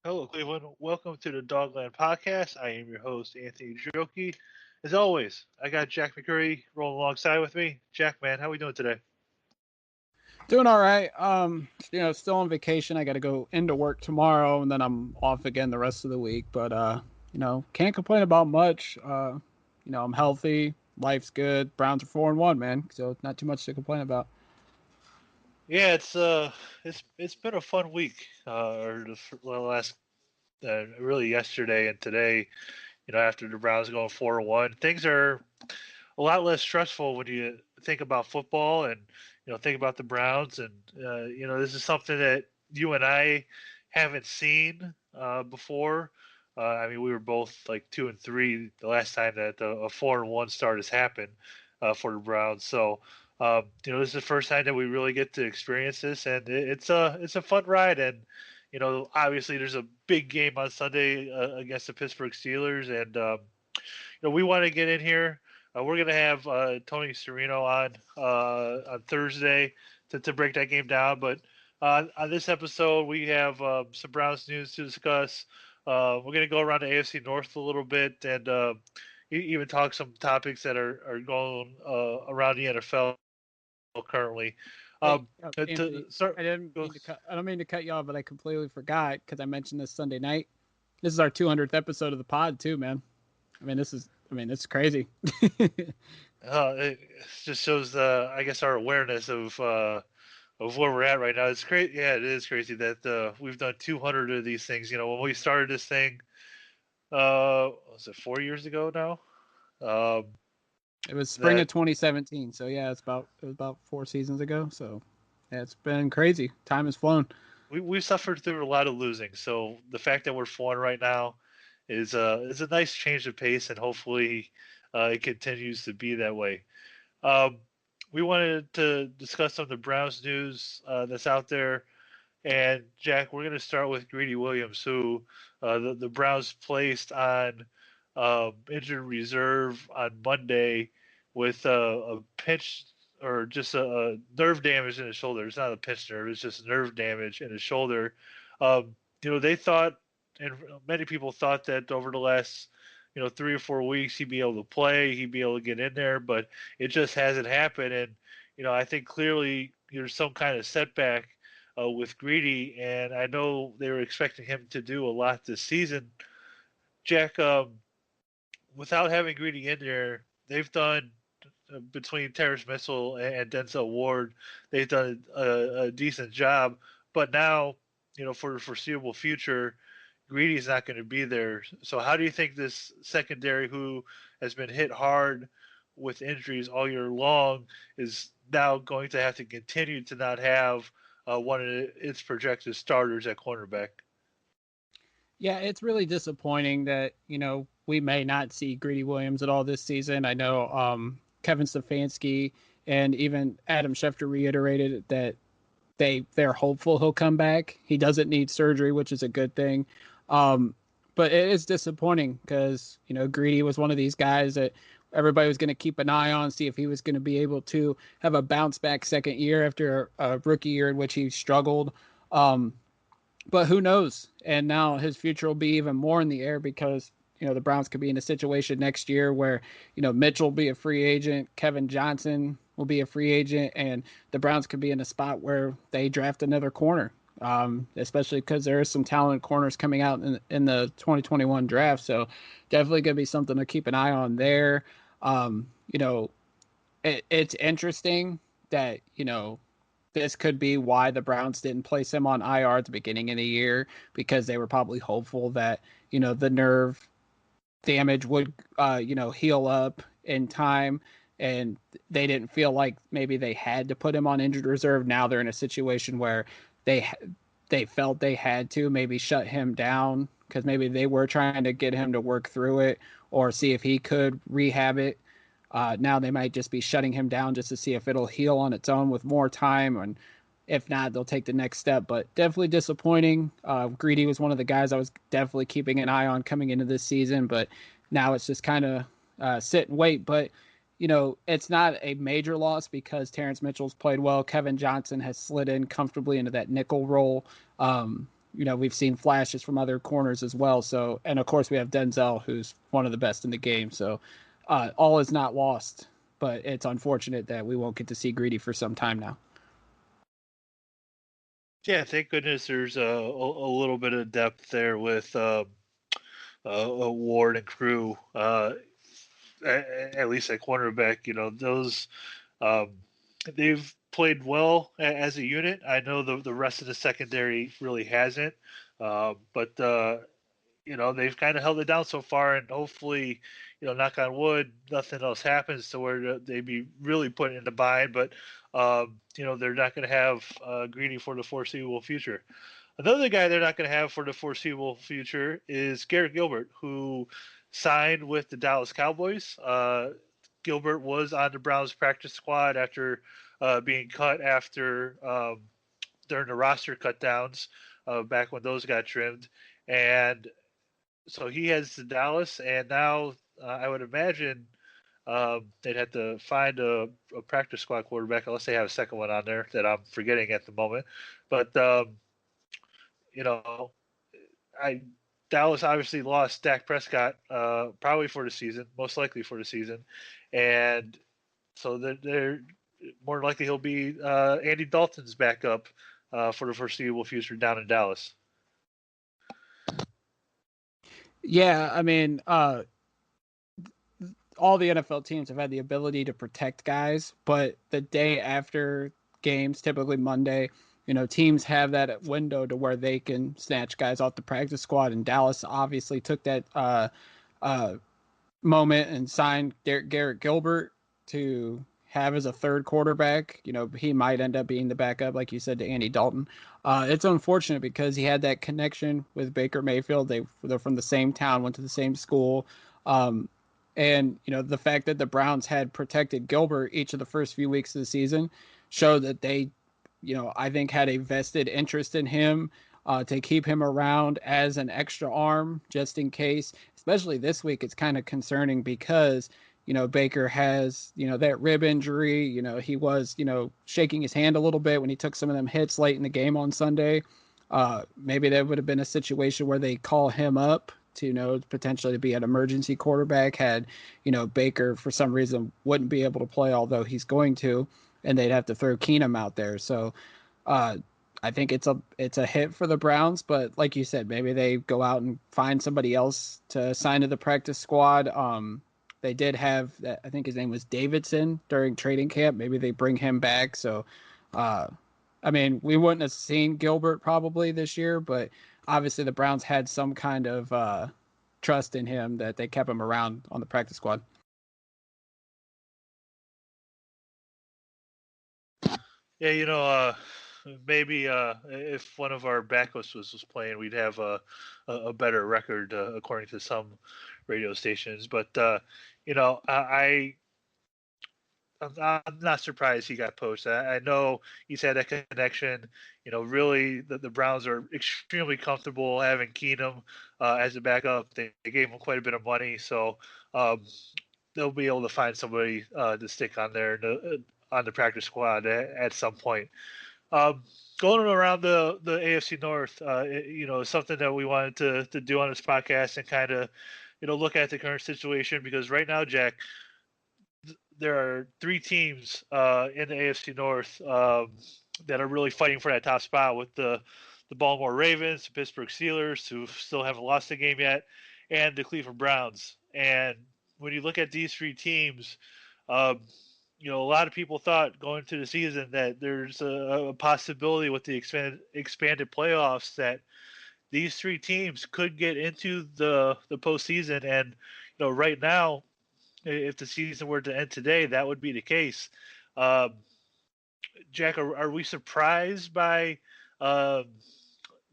Hello, Cleveland. Welcome to the Dogland Podcast. I am your host, Anthony Joki. As always, I got Jack McCurry rolling alongside with me. Jack, man, how we doing today? Doing all right. Still on vacation. I got to go into work tomorrow, and then I'm off again the rest of the week. But can't complain about much. I'm healthy. Life's good. Browns are 4-1, man. So not too much to complain about. Yeah, it's been a fun week. Last really yesterday and today. After the Browns going 4-1, things are a lot less stressful when you think about football and think about the Browns. And this is something that you and I haven't seen before. I mean, we were both like 2-3 the last time that a 4-1 start has happened for the Browns. So this is the first time that we really get to experience this, and it's a fun ride. And obviously there's a big game on Sunday against the Pittsburgh Steelers, and we want to get in here. We're gonna have Tony Serino on Thursday to break that game down. But on this episode, we have some Browns news to discuss. We're gonna go around the AFC North a little bit and even talk some topics that are going around the NFL currently. Hey, To Anthony, start, I didn't mean to cut. I don't mean to cut you off, but I completely forgot because I mentioned this Sunday night. This is our 200th episode of the pod, too, man. It's crazy. it just shows, I guess, our awareness of where we're at right now. It's crazy. Yeah, it is crazy that we've done 200 of these things. When we started this thing, was it 4 years ago now? Um, It was spring that of 2017, so yeah, it was about 4 seasons ago. So yeah, it's been crazy. Time has flown. we suffered through a lot of losing. So the fact that we're flowing right now is a nice change of pace, and hopefully it continues to be that way. Um, we wanted to discuss some of the Browns news that's out there. And Jack, we're going to start with Greedy Williams, who the Browns placed on injured reserve on Monday with a pinch or just a nerve damage in his shoulder. It's not a pinched nerve; it's just nerve damage in his shoulder. They thought, and many people thought that over the last 3 or 4 weeks he'd be able to play, he'd be able to get in there, but it just hasn't happened. And I think clearly there's some kind of setback with Greedy, and I know they were expecting him to do a lot this season. Jack, without having Greedy in there, they've done between Terrence Mitchell and Denzel Ward, they've done a decent job. But now, for the foreseeable future, Greedy's not going to be there. So, how do you think this secondary, who has been hit hard with injuries all year long, is now going to have to continue to not have one of its projected starters at cornerback? Yeah, it's really disappointing that we may not see Greedy Williams at all this season. I know Kevin Stefanski and even Adam Schefter reiterated that they're hopeful he'll come back. He doesn't need surgery, which is a good thing. Um, but it is disappointing because Greedy was one of these guys that everybody was going to keep an eye on, see if he was going to be able to have a bounce back second year after a rookie year in which he struggled. But who knows? And now his future will be even more in the air because the Browns could be in a situation next year where Mitchell will be a free agent, Kevin Johnson will be a free agent, and the Browns could be in a spot where they draft another corner. Especially because there are some talented corners coming out in the 2021 draft. So definitely going to be something to keep an eye on there. Um, you know, it's interesting that this could be why the Browns didn't place him on IR at the beginning of the year because they were probably hopeful that the nerve damage would heal up in time, and they didn't feel like maybe they had to put him on injured reserve. Now they're in a situation where they they felt they had to maybe shut him down because maybe they were trying to get him to work through it or see if he could rehab it. Now they might just be shutting him down just to see if it'll heal on its own with more time, and if not, they'll take the next step. But definitely disappointing. Greedy was one of the guys I was definitely keeping an eye on coming into this season, but now it's just kind of sit and wait. But it's not a major loss because Terrence Mitchell's played well. Kevin Johnson has slid in comfortably into that nickel role. we've seen flashes from other corners as well. So, and of course we have Denzel, who's one of the best in the game. So, all is not lost, but it's unfortunate that we won't get to see Greedy for some time now. Yeah, thank goodness there's a little bit of depth there with Ward and Crew, at least at cornerback. Those um, they've played well as a unit. I know the rest of the secondary really hasn't, but they've kind of held it down so far, and hopefully, knock on wood, nothing else happens to where they be really put in the bind. But they're not going to have Greedy for the foreseeable future. Another guy they're not going to have for the foreseeable future is Garrett Gilbert, who signed with the Dallas Cowboys. Gilbert was on the Browns practice squad after being cut after during the roster cutdowns back when those got trimmed, and so he heads to Dallas, and now I would imagine they'd have to find a practice squad quarterback unless they have a second one on there that I'm forgetting at the moment. But you know, I Dallas obviously lost Dak Prescott probably for the season, most likely for the season, and so they're more likely he'll be Andy Dalton's backup for the foreseeable future down in Dallas. Yeah, I mean, all the NFL teams have had the ability to protect guys, but the day after games, typically Monday, teams have that window to where they can snatch guys off the practice squad. And Dallas obviously took that uh, moment and signed Garrett Gilbert to have as a third quarterback. He might end up being the backup, like you said, to Andy Dalton. It's unfortunate because he had that connection with Baker Mayfield. They're from the same town, went to the same school. And the fact that the Browns had protected Gilbert each of the first few weeks of the season showed that they, I think had a vested interest in him to keep him around as an extra arm just in case. Especially this week, it's kind of concerning because Baker has that rib injury. He was shaking his hand a little bit when he took some of them hits late in the game on Sunday. Maybe that would have been a situation where they call him up to potentially be an emergency quarterback had Baker for some reason wouldn't be able to play, although he's going to, and they'd have to throw Keenum out there. So I think it's a hit for the Browns, but like you said, maybe they go out and find somebody else to sign to the practice squad. They did have, I think his name was Davidson during training camp. Maybe they bring him back. So, I mean, we wouldn't have seen Gilbert probably this year, but obviously the Browns had some kind of trust in him that they kept him around on the practice squad. Yeah, maybe if one of our backups was playing, we'd have a better record according to some radio stations. But you know, I I'm not surprised he got poached. I know he's had that connection. Really, the Browns are extremely comfortable having Keenum as a backup. They gave him quite a bit of money, so um, they'll be able to find somebody to stick on there on the practice squad at some point. Um, Going around the AFC North, is something that we wanted to do on this podcast and kind of look at the current situation because right now, Jack, there are three teams in the AFC North that are really fighting for that top spot with the Baltimore Ravens, the Pittsburgh Steelers, who still haven't lost a game yet, and the Cleveland Browns. And when you look at these three teams, um, a lot of people thought going into the season that there's a possibility with the expanded playoffs that these three teams could get into the postseason. And right now, if the season were to end today, that would be the case. Um, Jack, are we surprised by um,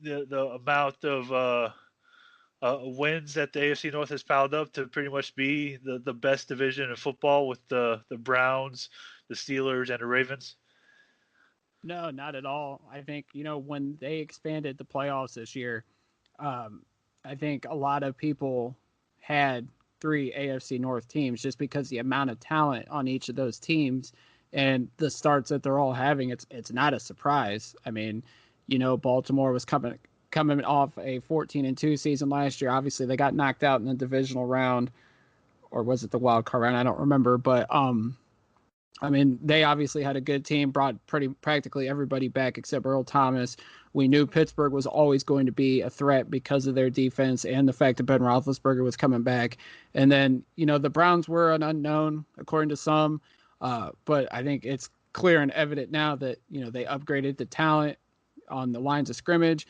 the amount of wins that the AFC North has piled up to pretty much be the best division in football with the Browns, the Steelers, and the Ravens? No, not at all. I think, when they expanded the playoffs this year, um, I think a lot of people had three AFC North teams just because the amount of talent on each of those teams and the starts that they're all having, it's not a surprise. I mean, Baltimore was coming off a 14-2 season last year. Obviously, they got knocked out in the divisional round, or was it the wild card round? I don't remember, but I mean, they obviously had a good team, brought practically everybody back except Earl Thomas. We knew Pittsburgh was always going to be a threat because of their defense and the fact that Ben Roethlisberger was coming back. And then, the Browns were an unknown, according to some, but I think it's clear and evident now that, they upgraded the talent on the lines of scrimmage.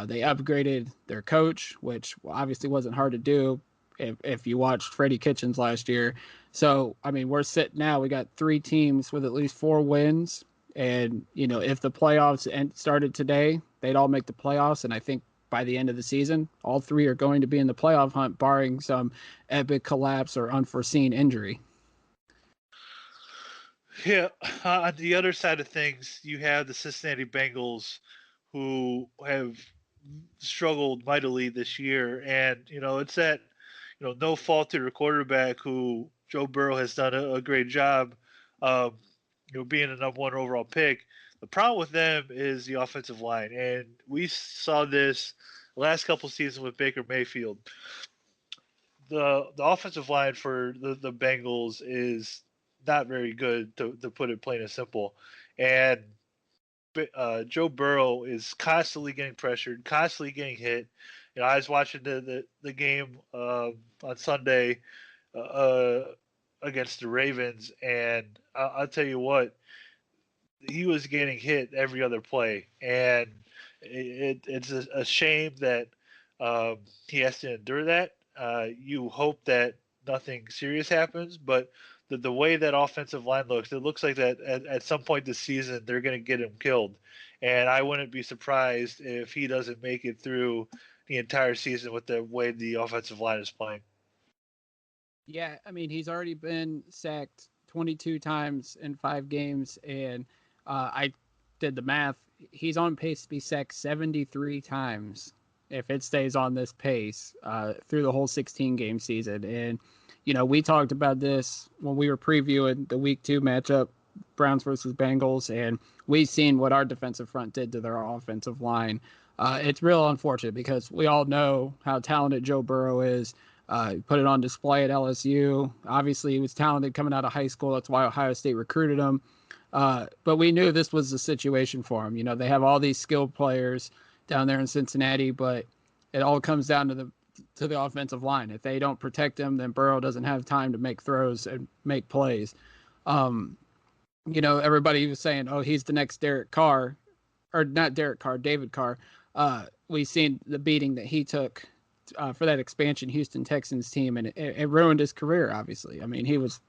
They upgraded their coach, which obviously wasn't hard to do if you watched Freddie Kitchens last year. So, I mean, we're sitting now. We got 3 teams with at least 4 wins. And, if the playoffs started today, they'd all make the playoffs. And I think by the end of the season, all 3 are going to be in the playoff hunt, barring some epic collapse or unforeseen injury. Yeah, on the other side of things, you have the Cincinnati Bengals, who have struggled mightily this year, and it's that no fault to their quarterback, who Joe Burrow has done a great job, um, being the #1 overall pick. The problem with them is the offensive line, and we saw this last couple seasons with Baker Mayfield. The offensive line for the Bengals is not very good, to put it plain and simple. And Joe Burrow is constantly getting pressured, constantly getting hit. I was watching the game on Sunday uh, against the Ravens, and I'll tell you what, he was getting hit every other play, and it's a shame that he has to endure that. You hope that nothing serious happens, but the way that offensive line looks, it looks like that at some point this season they're going to get him killed, and I wouldn't be surprised if he doesn't make it through the entire season with the way the offensive line is playing. Yeah, I mean, he's already been sacked 22 times in 5 games, and I did the math. He's on pace to be sacked 73 times if it stays on this pace through the whole 16-game season. And, we talked about this when we were previewing the Week 2 matchup, Browns versus Bengals, and we've seen what our defensive front did to their offensive line. It's real unfortunate because we all know how talented Joe Burrow is. He put it on display at LSU. Obviously, he was talented coming out of high school. That's why Ohio State recruited him. But we knew this was the situation for him. They have all these skilled players down there in Cincinnati, but it all comes down to the offensive line. If they don't protect him, then Burrow doesn't have time to make throws and make plays. Everybody was saying, "Oh, he's the next Derek Carr," or not Derek Carr, David Carr. We've seen the beating that he took for that expansion Houston Texans team, and it ruined his career. Obviously, I mean, he was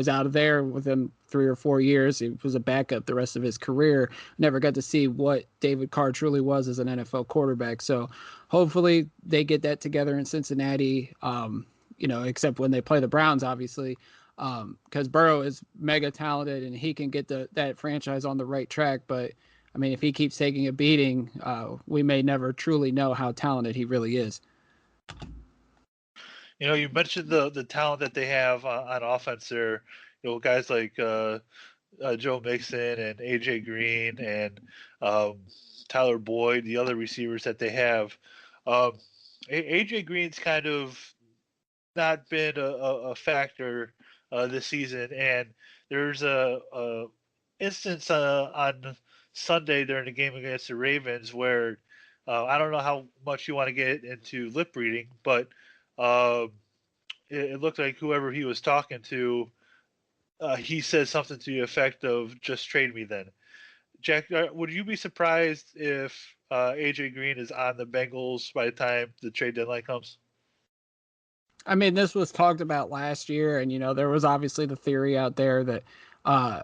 out of there within 3 or 4 years. He was a backup the rest of his career. Never got to see what David Carr truly was as an NFL quarterback. So hopefully they get that together in Cincinnati. Except when they play the Browns, obviously, because Burrow is mega talented and he can get that franchise on the right track. But I mean, if he keeps taking a beating, we may never truly know how talented he really is. You mentioned the talent that they have on offense there. Guys like Joe Mixon and AJ Green and um, Tyler Boyd, the other receivers that they have. Um, AJ Green's kind of not been a factor this season, and there's a instance on Sunday during the game against the Ravens where I don't know how much you want to get into lip reading, but um, it looked like whoever he was talking to, he said something to the effect of "just trade me then." Jack, would you be surprised if AJ Green is on the Bengals by the time the trade deadline comes? I mean, this was talked about last year, and there was obviously the theory out there that uh,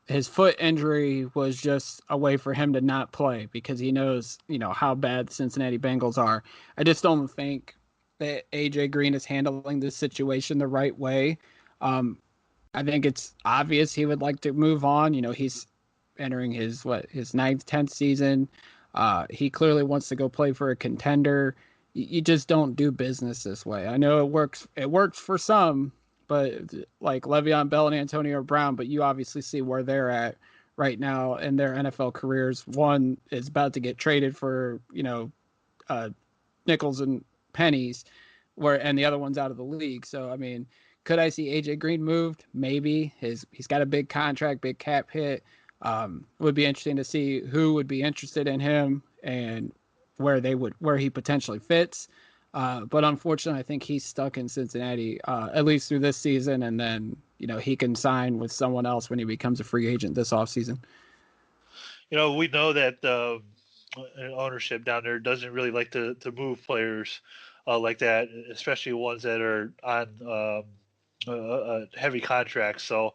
his foot injury was just a way for him to not play because he knows, how bad the Cincinnati Bengals are. I just don't think that AJ Green is handling this situation the right way. Um, I think it's obvious he would like to move on. He's entering his ninth, 10th season. He clearly wants to go play for a contender. You just don't do business this way. I know it works. It works for some, but like Le'Veon Bell and Antonio Brown, but you obviously see where they're at right now in their NFL careers. One is about to get traded for, nickels and pennies, and the other one's out of the league. So I mean, could I see AJ Green moved? Maybe. He's got a big contract, big cap hit. Would be interesting to see who would be interested in him and where he potentially fits. But unfortunately, I think he's stuck in Cincinnati at least through this season, and then he can sign with someone else when he becomes a free agent this offseason. We know that ownership down there doesn't really like to move players like that, especially ones that are on heavy contracts. So,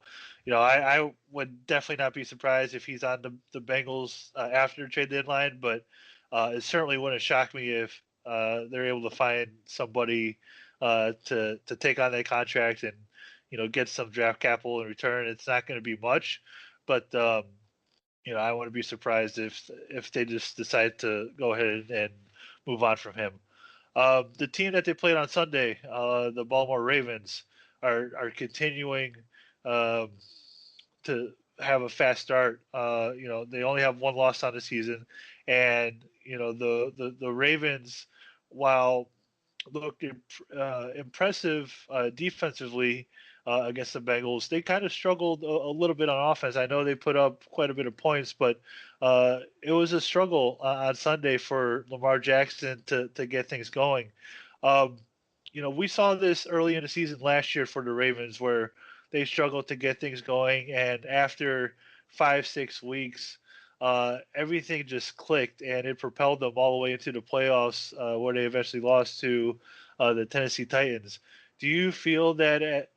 I would definitely not be surprised if he's on the Bengals after the trade deadline, but it certainly wouldn't shock me if they're able to find somebody to take on that contract and get some draft capital in return. It's not going to be much, but I wouldn't be surprised if they just decide to go ahead and move on from him. The team that they played on Sunday, the Baltimore Ravens, are continuing um, to have a fast start. They only have one loss on the season, and the Ravens, while looked impressive defensively against the Bengals. They kind of struggled a little bit on offense. I know they put up quite a bit of points, but it was a struggle on Sunday for Lamar Jackson to get things going. Um, we saw this early in the season last year for the Ravens where they struggled to get things going, and after 5-6 weeks, everything just clicked and it propelled them all the way into the playoffs, where they eventually lost to the Tennessee Titans. Do you feel that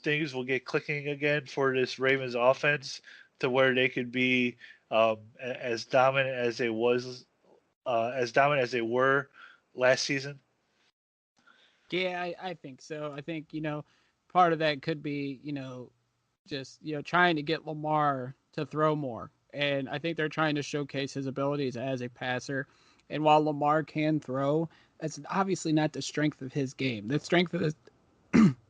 things will get clicking again for this Ravens offense to where they could be as dominant as as dominant as they were last season? Yeah, I think so. I think part of that could be just trying to get Lamar to throw more, and I think they're trying to showcase his abilities as a passer. And while Lamar can throw, that's obviously not the strength of his game. The strength of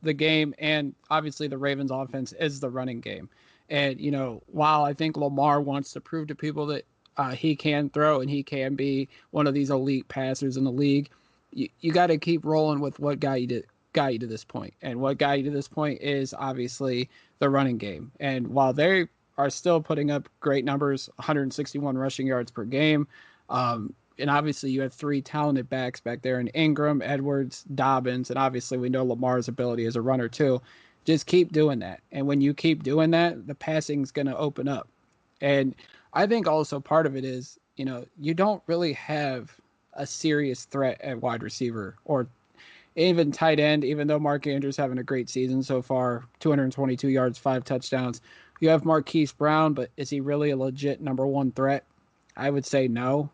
the game, and obviously the Ravens offense, is the running game. And while I think Lamar wants to prove to people that he can throw and he can be one of these elite passers in the league, you got to keep rolling with what got you to this point. And what got you to this point is obviously the running game. And while they are still putting up great numbers, 161 rushing yards per game, and obviously you have three talented backs back there in Ingram, Edwards, Dobbins, and obviously we know Lamar's ability as a runner too. Just keep doing that. And when you keep doing that, the passing's going to open up. And I think also part of it is, you don't really have a serious threat at wide receiver or even tight end, even though Mark Andrews having a great season so far, 222 yards, 5 touchdowns. You have Marquise Brown, but is he really a legit number one threat? I would say no.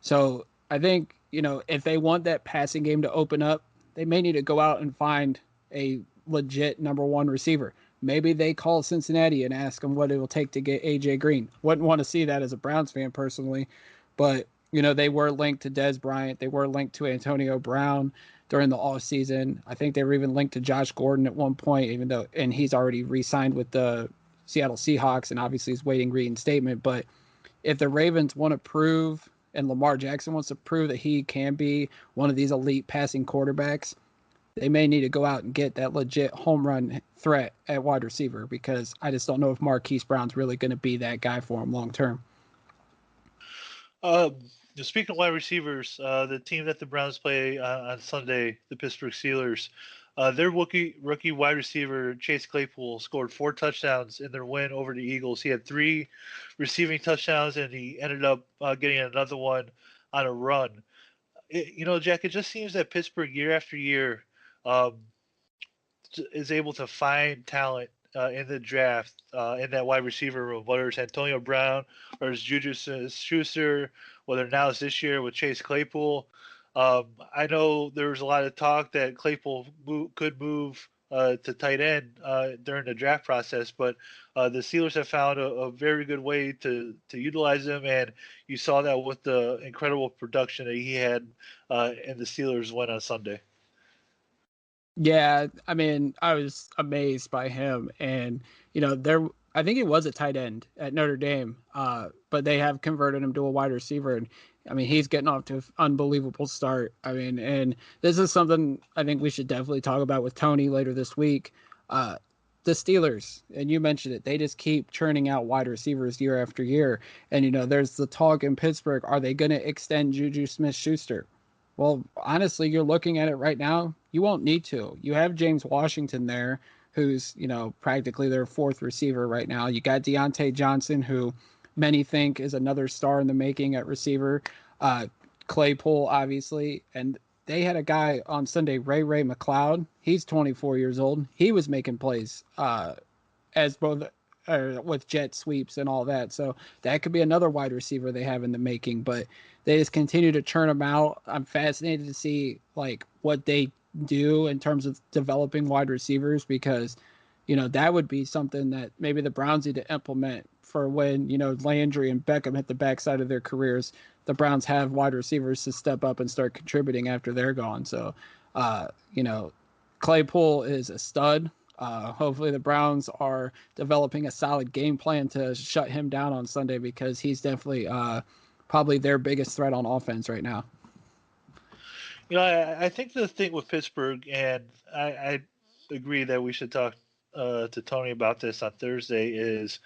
So I think, if they want that passing game to open up, they may need to go out and find a legit number one receiver. Maybe they call Cincinnati and ask them what it will take to get AJ Green. Wouldn't want to see that as a Browns fan personally, but they were linked to Dez Bryant. They were linked to Antonio Brown during the off season. I think they were even linked to Josh Gordon at one point, and he's already re-signed with the Seattle Seahawks, and obviously he's waiting reinstatement. But if the Ravens want to prove, and Lamar Jackson wants to prove that he can be one of these elite passing quarterbacks, they may need to go out and get that legit home run threat at wide receiver, because I just don't know if Marquise Brown's really going to be that guy for him long term. Um, Speaking of wide receivers, the team that the Browns play on Sunday, the Pittsburgh Steelers, their rookie wide receiver Chase Claypool scored 4 touchdowns in their win over the Eagles. He had 3 receiving touchdowns, and he ended up getting another one on a run. Jack, it just seems that Pittsburgh year after year um, is able to find talent in the draft in that wide receiver room, whether it's Antonio Brown or it's Juju Schuster, whether now it's this year with Chase Claypool. I know there was a lot of talk that Claypool could move to tight end during the draft process, but the Steelers have found a very good way to utilize him, and you saw that with the incredible production that he had in the Steelers win on Sunday. Yeah, I mean, I was amazed by him, and I think he was a tight end at Notre Dame, but they have converted him to a wide receiver, and I mean, he's getting off to an unbelievable start. I mean, and this is something I think we should definitely talk about with Tony later this week. Uh, the Steelers, and you mentioned it, they just keep churning out wide receivers year after year. And, there's the talk in Pittsburgh, are they going to extend Juju Smith-Schuster? Well, honestly, you're looking at it right now. You won't need to. You have James Washington there, who's, practically their fourth receiver right now. You got Deontay Johnson, who many think is another star in the making at receiver. Uh, Claypool, obviously. And they had a guy on Sunday, Ray McLeod. He's 24 years old. He was making plays as both with jet sweeps and all that. So that could be another wide receiver they have in the making. But they just continue to churn them out. I'm fascinated to see like what they do in terms of developing wide receivers because that would be something that maybe the Browns need to implement for when Landry and Beckham hit the backside of their careers. The Browns have wide receivers to step up and start contributing after they're gone. So, uh, you know, Claypool is a stud. Hopefully, the Browns are developing a solid game plan to shut him down on Sunday because he's definitely probably their biggest threat on offense right now. I think the thing with Pittsburgh, and I agree that we should talk to Tony about this on Thursday, is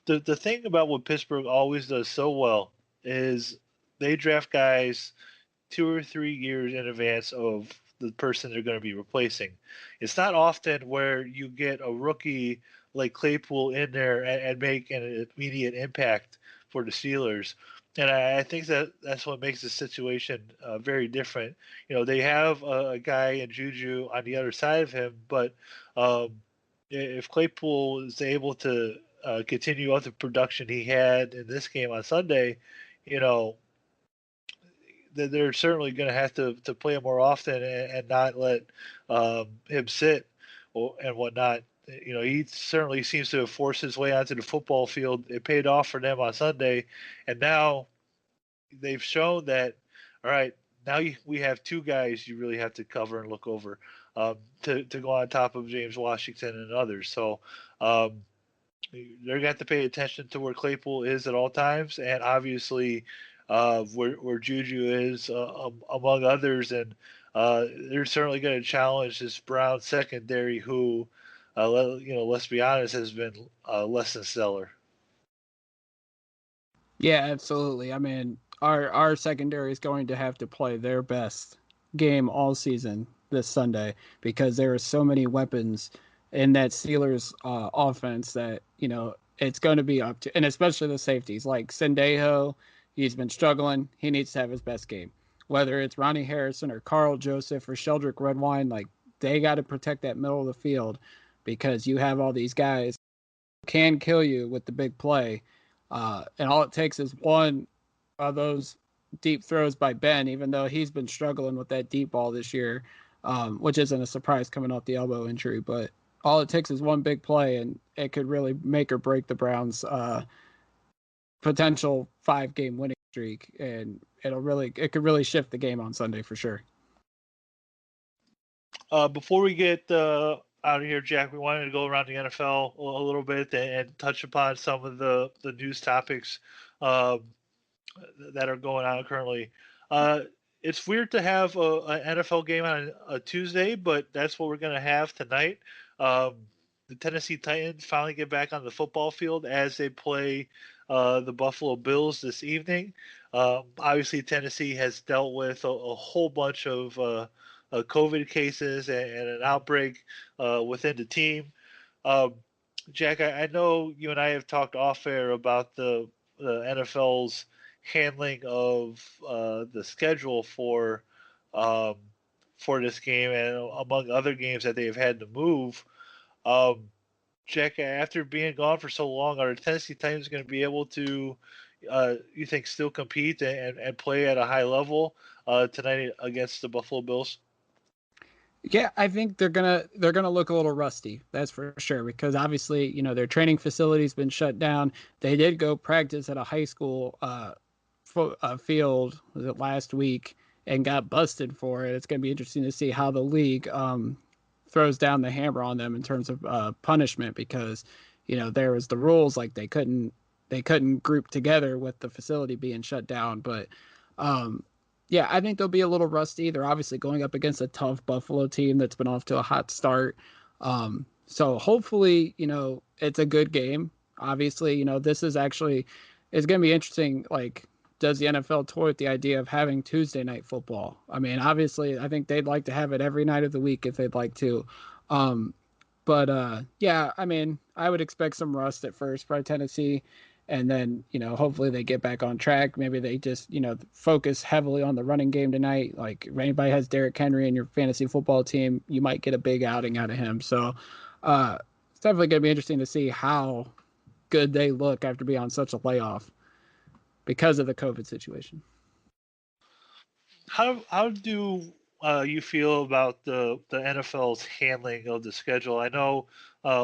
the thing about what Pittsburgh always does so well is they draft guys 2 or 3 years in advance of the person they're going to be replacing. It's not often where you get a rookie like Claypool in there and make an immediate impact for the Steelers. And I think that's what makes the situation very different. They have a guy in Juju on the other side of him, but um, if Claypool is able to continue up the production he had in this game on Sunday, you know, they're certainly going to have to play him more often and not let him sit and whatnot. He certainly seems to have forced his way onto the football field. It paid off for them on Sunday, and now they've shown that. All right, now we have two guys you really have to cover and look over to go on top of James Washington and others. So they're going to have to pay attention to where Claypool is at all times, and obviously where Juju is among others. And they're certainly going to challenge this Brown secondary, who, let's be honest, has been less than stellar. Yeah, absolutely. I mean, our secondary is going to have to play their best game all season this Sunday because there are so many weapons in that Steelers offense that it's going to be up to, and especially the safeties like Sendejo. He's been struggling. He needs to have his best game. Whether it's Ronnie Harrison or Carl Joseph or Sheldrick Redwine, like they got to protect that middle of the field because you have all these guys who can kill you with the big play and all it takes is one of those deep throws by Ben, even though he's been struggling with that deep ball this year, which isn't a surprise coming off the elbow injury. But all it takes is one big play, and it could really make or break the Browns' potential 5-game winning streak, and it could really shift the game on Sunday for sure. Before we get out of here, Jack, we wanted to go around the NFL a little bit and touch upon some of the news topics um, that are going on currently. Uh, it's weird to have an NFL game on a Tuesday, but that's what we're going to have tonight. Um, the Tennessee Titans finally get back on the football field as they play the Buffalo Bills this evening. Obviously, Tennessee has dealt with a whole bunch of COVID cases and an outbreak within the team. Um, Jack, I know you and I have talked off air about the NFL's handling of the schedule um, for this game and among other games that they've had to move. Um, Jack, after being gone for so long, are the Tennessee Titans going to be able to, you think, still compete and play at a high level tonight against the Buffalo Bills? Yeah, I think they're gonna look a little rusty. That's for sure because obviously their training facility's been shut down. They did go practice at a high school field was it last week and got busted for it. It's gonna be interesting to see how the league throws down the hammer on them in terms of punishment because there was the rules like they couldn't group together with the facility being shut down, but Yeah, I think they'll be a little rusty. They're obviously going up against a tough Buffalo team that's been off to a hot start. So hopefully, it's a good game. Obviously, this is actually it's going to be interesting. Like, does the NFL toy with the idea of having Tuesday night football? I mean, obviously, I think they'd like to have it every night of the week if they'd like to. Um, but yeah, I mean, I would expect some rust at first by Tennessee, and then hopefully they get back on track. Maybe they just focus heavily on the running game tonight. Like if anybody has Derrick Henry in your fantasy football team, you might get a big outing out of him. So it's definitely going to be interesting to see how good they look after being on such a layoff because of the COVID situation. How do you feel about the NFL's handling of the schedule? I know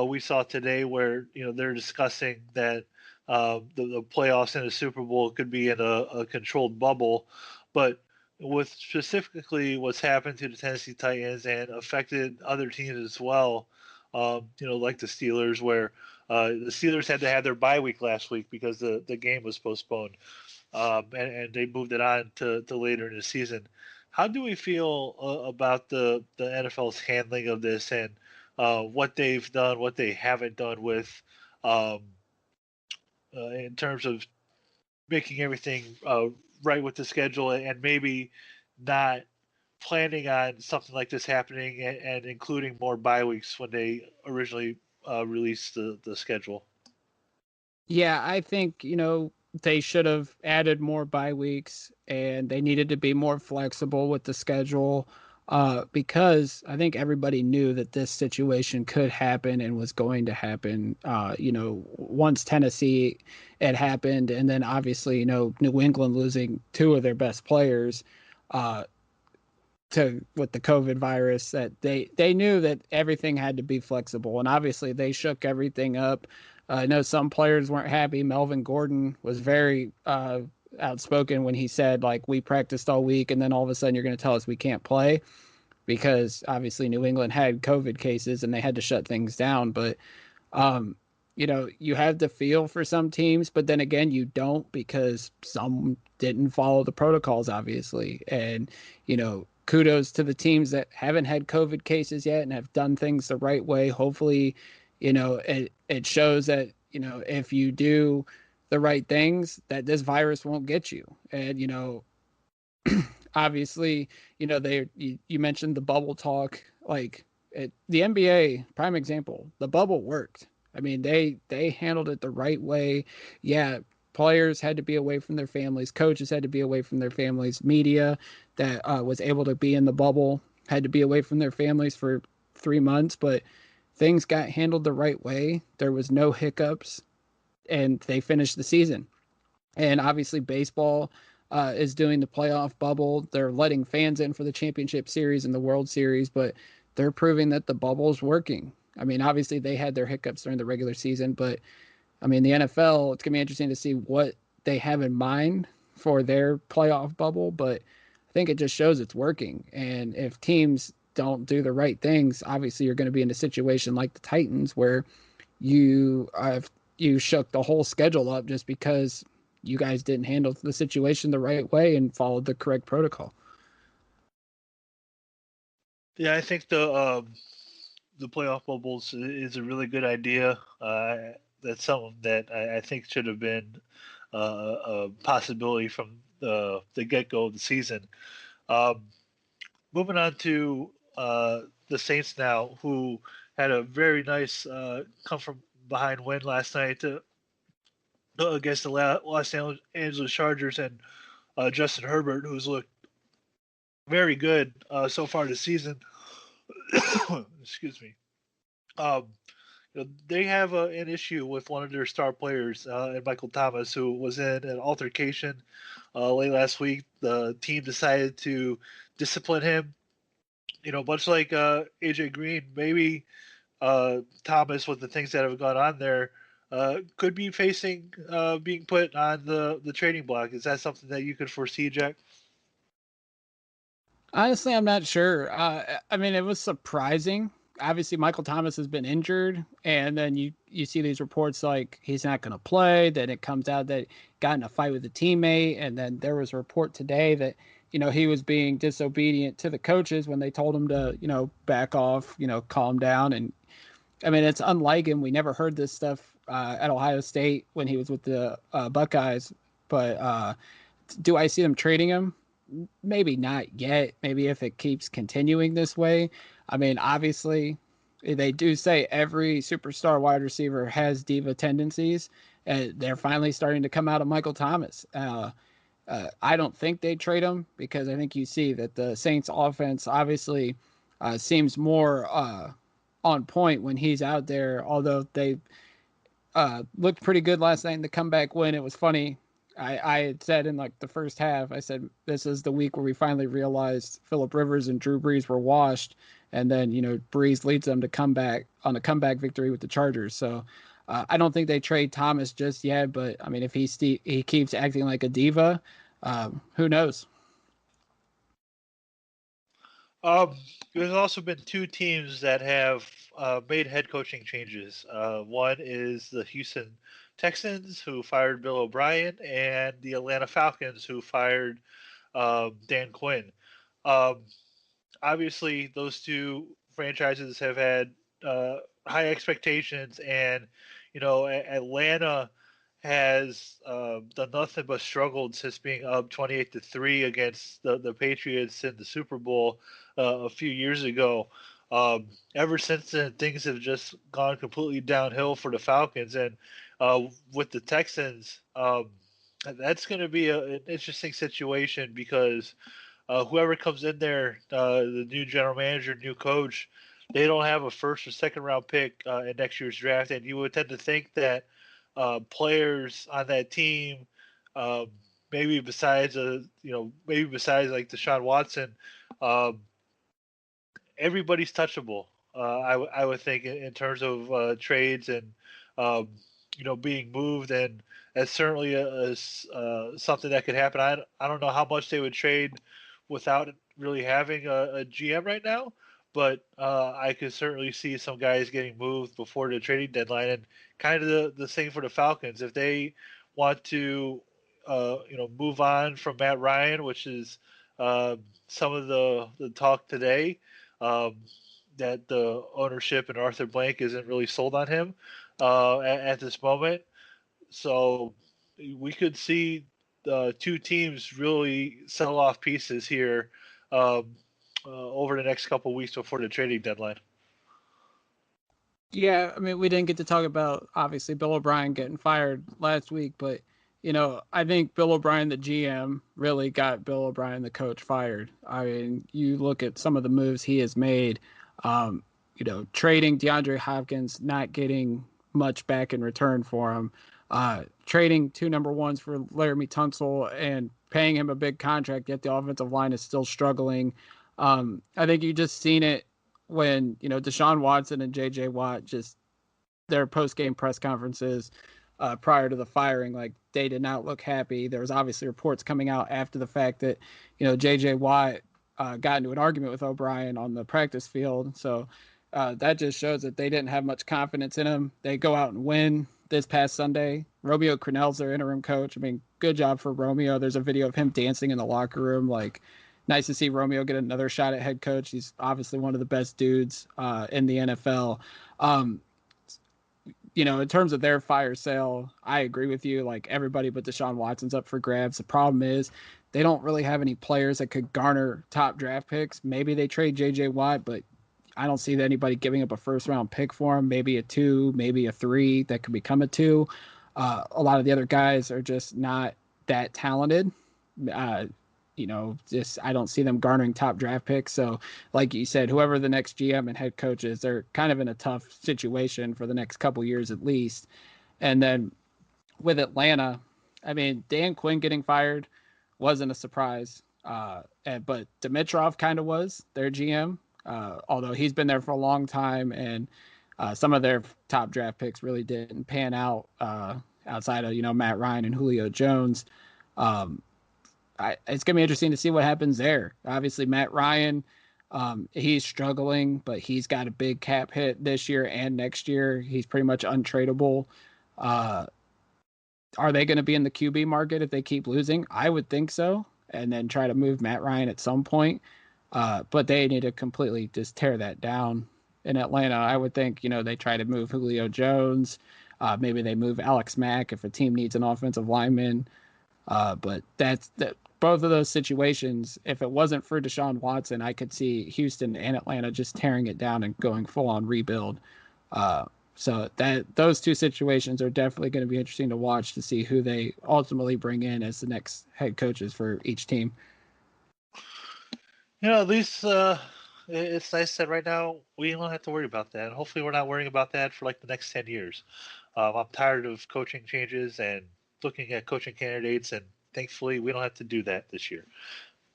we saw today where they're discussing that the playoffs and the Super Bowl could be in a controlled bubble, but with specifically what's happened to the Tennessee Titans and affected other teams as well, like the Steelers, where the Steelers had to have their bye week last week because the game was postponed, and they moved it on to later in the season. How do we feel about the NFL's handling of this and what they've done, what they haven't done with um, in terms of making everything right with the schedule and maybe not planning on something like this happening and including more bye weeks when they originally released the schedule? Yeah, I think, they should have added more bye weeks and they needed to be more flexible with the schedule because I think everybody knew that this situation could happen and was going to happen. Once Tennessee had happened, and then obviously, New England losing two of their best players. Uh, to with the COVID virus, that they knew that everything had to be flexible, and obviously they shook everything up. I know some players weren't happy. Melvin Gordon was very outspoken when he said, like, we practiced all week, and then all of a sudden you're going to tell us we can't play because obviously New England had COVID cases and they had to shut things down. But um, you have the feel for some teams, but then again, you don't because some didn't follow the protocols, obviously. And, kudos to the teams that haven't had COVID cases yet and have done things the right way. Hopefully, it shows that, if you do the right things, that this virus won't get you. And, obviously, you mentioned the bubble talk, like the NBA prime example. The bubble worked. I mean, they handled it the right way. Yeah, players had to be away from their families, coaches had to be away from their families, media that was able to be in the bubble had to be away from their families for 3 months, but things got handled the right way. There was no hiccups, and they finished the season. And obviously, baseball is doing the playoff bubble. They're letting fans in for the championship series and the World Series, but they're proving that the bubble's working. I mean, obviously, they had their hiccups during the regular season, but I mean, the NFL, it's going to be interesting to see what they have in mind for their playoff bubble, but I think it just shows it's working. And if teams don't do the right things, obviously, you're going to be in a situation like the Titans where you have you shook the whole schedule up just because you guys didn't handle the situation the right way and followed the correct protocol. Yeah, I think the playoff bubbles is a really good idea. That's something that I think should have been a possibility from the get go of the season. Um, Moving on to the Saints now, who had a very nice come from behind win last night against the Los Angeles Chargers and Justin Herbert, who's looked very good so far this season. Excuse me. Um, they have an issue with one of their star players, and Michael Thomas, who was in an altercation late last week. The team decided to discipline him. Much like AJ Green, maybe Thomas, with the things that have gone on there, could be facing being put on the trading block. Is that something that you could foresee, Jack? Honestly, I'm not sure. I mean, it was surprising. obviously Michael Thomas has been injured, and then you see these reports like he's not going to play. Then it comes out that he got in a fight with a teammate, and then there was a report today that he was being disobedient to the coaches when they told him to back off, calm down. And I mean, it's unlike him. We never heard this stuff at Ohio State when he was with the Buckeyes. But do I see them trading him? Maybe not yet. Maybe if it keeps continuing this way. I mean, obviously, they do say every superstar wide receiver has diva tendencies, and they're finally starting to come out of Michael Thomas. I don't think they trade him because I think you see that the Saints offense obviously seems more on point when he's out there, although they looked pretty good last night in the comeback win. It was funny. I had said in like the first half, I said, this is the week where we finally realized Phillip Rivers and Drew Brees were washed. And then, Brees leads them to come back on a comeback victory with the Chargers. So I don't think they trade Thomas just yet. But I mean, if he keeps acting like a diva, who knows? There's also been two teams that have made head coaching changes. One is the Houston Texans, who fired Bill O'Brien, and the Atlanta Falcons, who fired Dan Quinn. Um, Obviously, those two franchises have had high expectations, and Atlanta has done nothing but struggled since being up 28-3 against the Patriots in the Super Bowl a few years ago. Ever since then, things have just gone completely downhill for the Falcons, and with the Texans, that's going to be an interesting situation because whoever comes in there, the new general manager, new coach, they don't have a first or second round pick in next year's draft, and you would tend to think that players on that team, um, maybe besides maybe besides like Deshaun Watson, um, everybody's touchable. I would think in terms of trades and um, being moved, and that's certainly something that could happen. I don't know how much they would trade without really having a GM right now, but I could certainly see some guys getting moved before the trading deadline, and kind of the same for the Falcons if they want to move on from Matt Ryan, which is some of the talk today um, that the ownership and Arthur Blank isn't really sold on him at this moment. So we could see two teams really sell off pieces here over the next couple weeks before the trading deadline. Yeah, I mean, we didn't get to talk about obviously Bill O'Brien getting fired last week, but I think Bill O'Brien, the GM, really got Bill O'Brien, the coach, fired. I mean, you look at some of the moves he has made. Trading DeAndre Hopkins, not getting much back in return for him. Trading two number ones for Laramie Tunsil and paying him a big contract, yet the offensive line is still struggling. I think you just seen it when Deshaun Watson and J.J. Watt just their post game press conferences prior to the firing, like they did not look happy. There was obviously reports coming out after the fact that J.J. Watt got into an argument with O'Brien on the practice field, so that just shows that they didn't have much confidence in him. They go out and win this past Sunday. Romeo Crennel's their interim coach. I mean, good job for Romeo. There's a video of him dancing in the locker room, like nice to see Romeo get another shot at head coach. He's obviously one of the best dudes in the NFL. In terms of their fire sale, I agree with you. Like everybody but Deshaun Watson's up for grabs. The problem is they don't really have any players that could garner top draft picks. Maybe they trade J.J. Watt, but I don't see anybody giving up a first round pick for him. Maybe a 2, maybe a 3 that could become a 2. A lot of the other guys are just not that talented. Just I don't see them garnering top draft picks. So, like you said, whoever the next GM and head coach is, they're kind of in a tough situation for the next couple years at least. And then with Atlanta, I mean, Dan Quinn getting fired wasn't a surprise, but Dimitrov kind of was their GM, although he's been there for a long time, and some of their top draft picks really didn't pan out outside of Matt Ryan and Julio Jones. It's going to be interesting to see what happens there. Obviously, Matt Ryan He's struggling, but he's got a big cap hit this year and next year. He's pretty much untradeable. Uh, are they going to be in the QB market if they keep losing? I would think so, and then try to move Matt Ryan at some point. But they need to completely just tear that down in Atlanta. I would think, they try to move Julio Jones. Maybe they move Alex Mack if a team needs an offensive lineman. But that's that. Both of those situations, if it wasn't for Deshaun Watson, I could see Houston and Atlanta just tearing it down and going full on rebuild. Uh, so those two situations are definitely going to be interesting to watch to see who they ultimately bring in as the next head coaches for each team. At least it's nice that right now we don't have to worry about that. Hopefully, we're not worrying about that for like the next 10 years. I'm tired of coaching changes and looking at coaching candidates, and thankfully, we don't have to do that this year,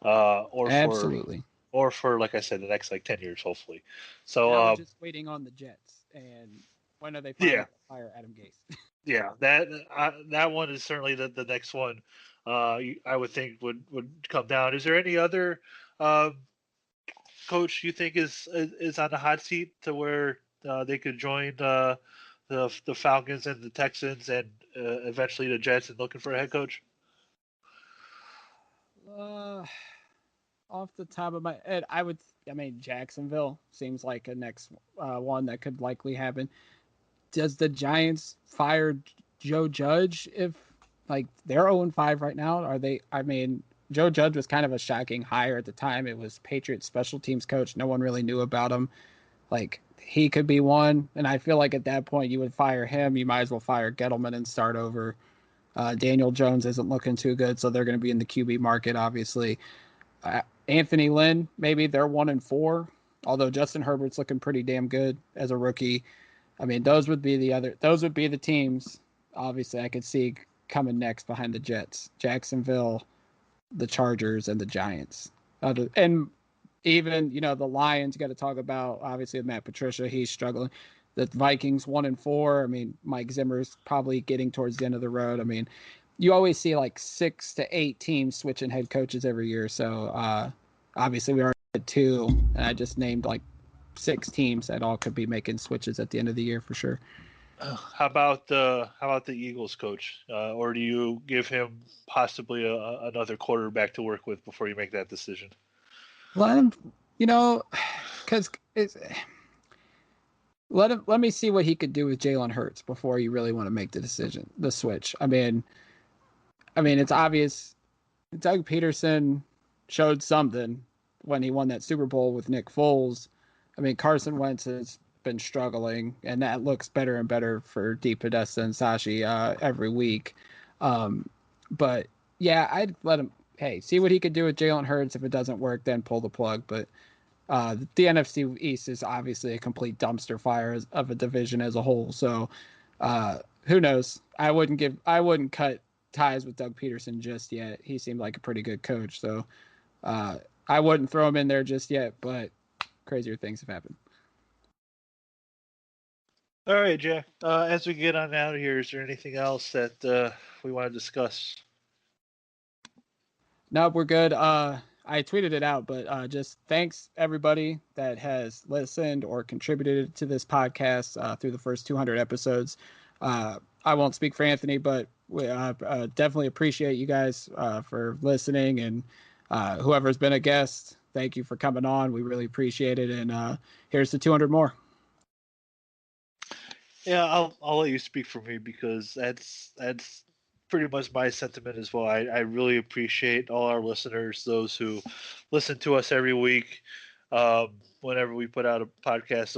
uh, or for Absolutely. or for like I said, the next like 10 years, hopefully. So Now we're just waiting on the Jets, and when are they finally yeah, going to fire Adam Gase? yeah, that one is certainly the next one. I would think would come down. Is there any other um, coach you think is on the hot seat to where they could join the Falcons and the Texans and eventually the Jets and looking for a head coach? uh, Off the top of my head, I mean, Jacksonville seems like a next one that could likely happen. Does the Giants fire Joe Judge if like they're 0-5 right now? Are they? I mean, Joe Judge was kind of a shocking hire at the time. It was Patriots special teams coach. No one really knew about him. Like he could be one, and I feel like at that point you would fire him. You might as well fire Gettleman and start over. Daniel Jones isn't looking too good, so they're going to be in the QB market, obviously. Anthony Lynn, maybe they're 1-4. Although Justin Herbert's looking pretty damn good as a rookie. I mean, those would be the teams. Obviously, I could see coming next behind the Jets, Jacksonville, the Chargers, and the Giants. And even the Lions. Got to talk about obviously with Matt Patricia. He's struggling. The Vikings 1-4. I mean, Mike Zimmer's probably getting towards the end of the road. I mean, you always see like 6 to 8 teams switching head coaches every year. So obviously we already had two, and I just named like 6 teams that all could be making switches at the end of the year for sure. How about the Eagles coach, or do you give him possibly another quarterback to work with before you make that decision? Let him, you know, because it's let me see what he could do with Jalen Hurts before you really want to make the decision, the switch. I mean, it's obvious. Doug Peterson showed something when he won that Super Bowl with Nick Foles. I mean, Carson Wentz has been struggling, and that looks better and better for Deep Podesta and Sashi every week. Um, but yeah, I'd let him. Hey, see what he could do with Jalen Hurts. If it doesn't work, then pull the plug. But the NFC East is obviously a complete dumpster fire of a division as a whole. So who knows? I wouldn't cut ties with Doug Peterson just yet. He seemed like a pretty good coach, so I wouldn't throw him in there just yet. But crazier things have happened. All right, Jack. As we get on out of here, is there anything else that we want to discuss? No, we're good. I tweeted it out, but just thanks everybody that has listened or contributed to this podcast through the first 200 episodes. I won't speak for Anthony, but we definitely appreciate you guys for listening, and whoever's been a guest, thank you for coming on. We really appreciate it, and here's to 200 more. Yeah, I'll let you speak for me because that's pretty much my sentiment as well. I really appreciate all our listeners, those who listen to us every week. Whenever we put out a podcast,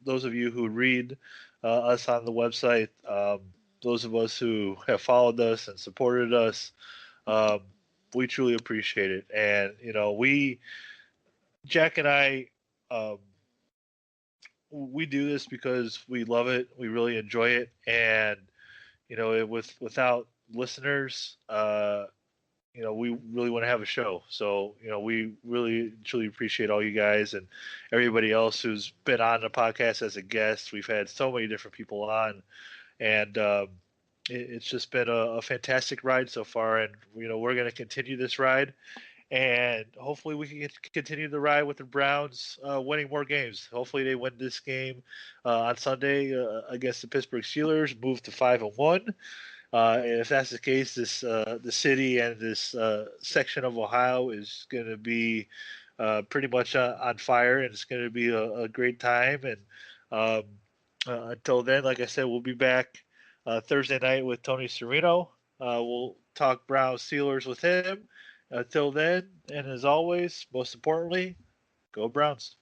those of you who read us on the website, those of us who have followed us and supported us, um, we truly appreciate it. And Jack and I, um, we do this because we love it. We really enjoy it, and without listeners, we really want to have a show. So we really truly appreciate all you guys and everybody else who's been on the podcast as a guest. We've had so many different people on, and it's just been a fantastic ride so far. And we're going to continue this ride, and hopefully we can continue the ride with the Browns winning more games. Hopefully they win this game on Sunday against the Pittsburgh Steelers, move to 5-1. And if that's the case, this the city and this section of Ohio is going to be pretty much on fire, and it's going to be a great time. And um, until then, like I said, we'll be back Thursday night with Tony Serino. We'll talk Browns Steelers with him. Until then, and as always, most importantly, go Browns.